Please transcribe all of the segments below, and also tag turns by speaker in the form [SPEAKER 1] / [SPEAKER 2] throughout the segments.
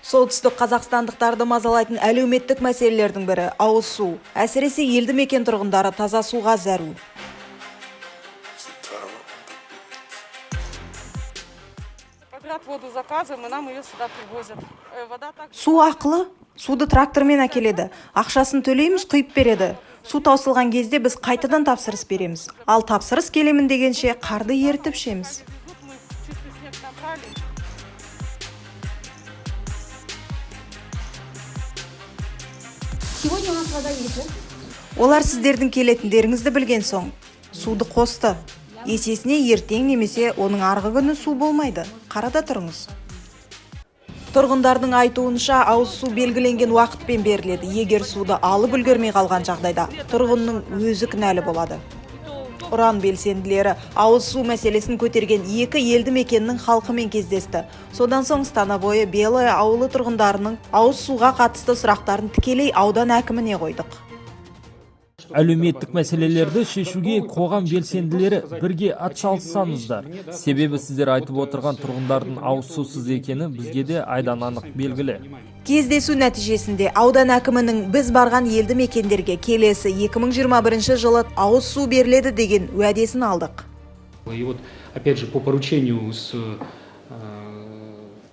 [SPEAKER 1] Солтүстік қазақстандықтарды мазалайтын әлеуметтік мәселелердің бірі ауыз су. Әсіресе елді мекен тұрғындары таза суға зәру. Су ақылы. Суды трактормен әкеледі. Ақшасын төлейміз, құйып береді. Су таусылған кезде біз қайтадан тапсырыс береміз. Ал тапсырыс келемін дегенше қарды ерітіп ішеміз. Олар сіздердің келетіндеріңізді білген соң, суды қосты. Есесіне ертең немесе оның арғы күні су болмайды. Қарада тұрыңыз. Тұрғындардың айтуынша ауыз су белгіленген уақытпен беріледі. Егер суды алып үлгермей қалған жағдайда, тұрғынның өзі кінәлі болады. Ұран белсенділері ауыз су мәселесін көтерген екі елді мекеннің халқымен кездесті. Содан соң Становое Белое ауылы тұрғындарының ауыз суға қатысты сұрақтарын тікелей аудан әкіміне қойдық.
[SPEAKER 2] Әлеуметтік мәселелерді шешуге қоғам белсенділері бірге атсалыссаңыздар. Себебі сіздер айтып отырған тұрғындардың ауыз сусыз екені бізге де айдан анық белгілі.
[SPEAKER 1] Кездесу нәтижесінде аудан әкімінің біз барған елді мекендерге келесі 2021 жылы ауыз су беріледі деген уәдесін алдық.
[SPEAKER 3] И вот опять же по поручению с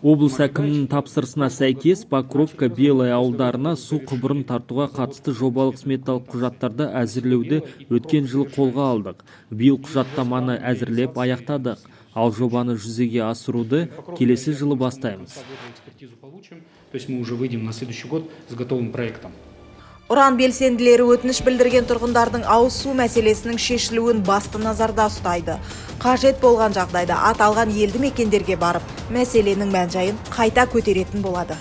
[SPEAKER 2] Облыс әкімінің тапсырысына сәйкес Покровка Белое ауылдарына су құбырын тартуға қатысты жобалық сметалық құжаттарды әзірлеуді өткен жылы қолға алдық. Биыл құжаттаманы әзірлеп аяқтадық. Ал жобаны жүзеге асыруды келесі жылы бастаймыз.
[SPEAKER 3] То есть мы уже выйдем на следующий год с готовым проектом.
[SPEAKER 1] Ұран белсенділері өтініш білдірген тұрғындардың ауыз су мәселесінің шешілуін басты назарда ұстайды. Қажет болған жағдайда аталған елді мекендерге барып, мәселенің мән-жайын қайта көтеретін болады.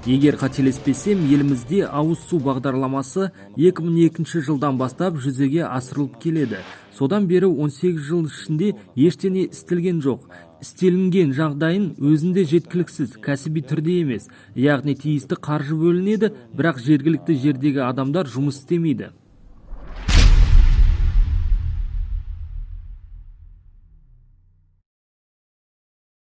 [SPEAKER 2] Егер қателеспесем, елімізде ауыз су бағдарламасы 2002 жылдан бастап жүзеге асырылып келеді. Содан бері 18 жыл ішінде ештеңе істелген жоқ. Істелінген жағдайын өзінде жеткіліксіз, кәсіби түрде емес. Яғни тиісті қаржы бөлінеді, бірақ жергілікті жердегі адамдар жұмыс істемейді.